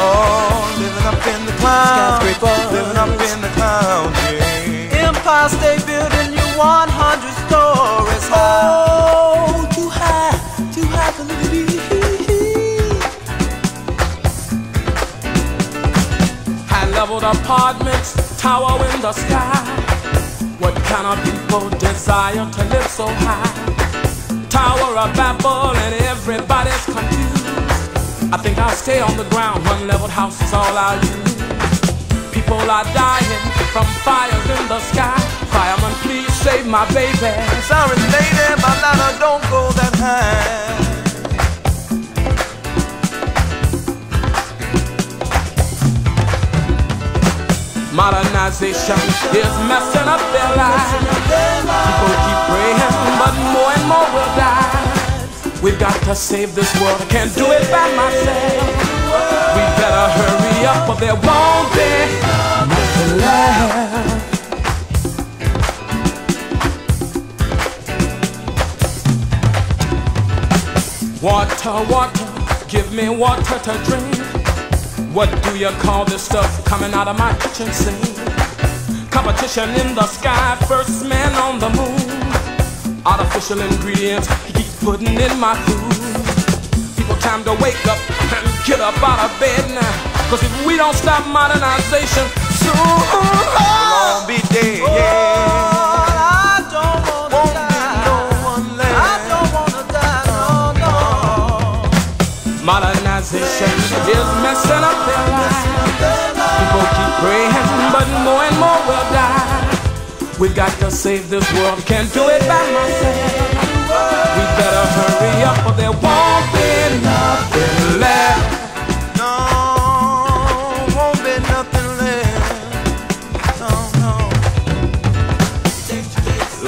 Oh, living up in the clouds, living up in the clouds, yeah. Empire State Building, you 100 stories high. Oh, too high for me. High-leveled apartments tower in the sky. What kind of people desire to live so high? Tower of Babel and everybody's confused. I think I'll stay on the ground. One-leveled house is all I'll use. People are dying from fires in the sky. Fireman, please save my baby. Sorry, lady, my ladder don't go that high. Modernization is messing up their lives. People keep praying, but more and more will die. We've got to save this world. I can't do it by myself. We better hurry up, or there won't be nothing left. Water, water, give me water to drink. What do you call this stuff coming out of my kitchen sink? Competition in the sky, first man on the moon. Artificial ingredients he keeps putting in my food. People time to wake up and get up out of bed now. Cause if we don't stop modernization, soon we'll all be dead, yeah. Modernization is messing up their lives. People keep praying, but more and more will die. We've got to save this world, can't do it by myself. We better hurry up, or there won't be nothing left. No, won't be nothing left. No.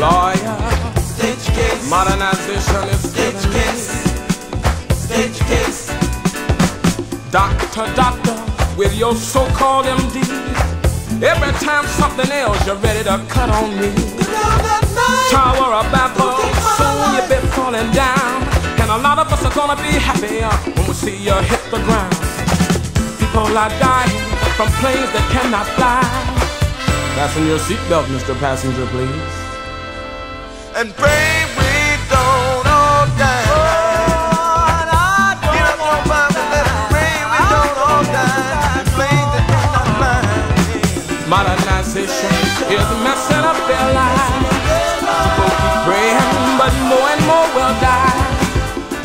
Lawyer, stage case. modernization is stage case. Stage case. Doctor, doctor, with your so-called MD. Every time something ails, you're ready to cut on me. Tower of Babel, soon you'll be falling down. And a lot of us are gonna be happy when we see you hit the ground. People are dying from planes that cannot fly. Fasten your seatbelt, Mr. Passenger, please. And pray we don't all die. Modernization is messing up their lives. People keep praying, but more and more will die.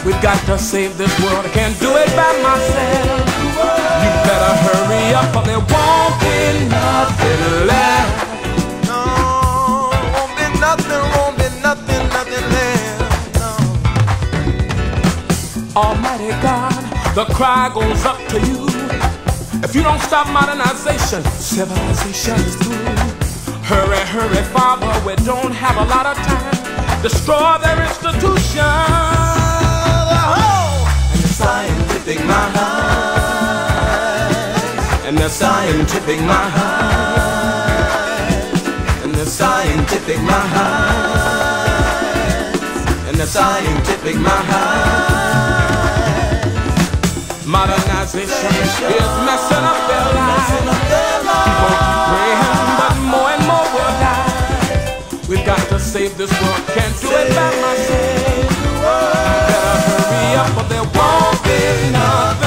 We've got to save this world. I can't do it by myself. You better hurry up, or there won't be nothing left. No, won't be nothing left. No. Almighty God, the cry goes up to you. If you don't stop modernization, civilization is through. Hurry, hurry, Father, we don't have a lot of time. Destroy their institutions. And the scientific mind. And the scientific mind. And the scientific mind. And the scientific mind. Modernization is messing up their lives. People keep praying, but more and more will die. We've got to save this world, can't do it by myself. Better hurry up, or there won't be nothing.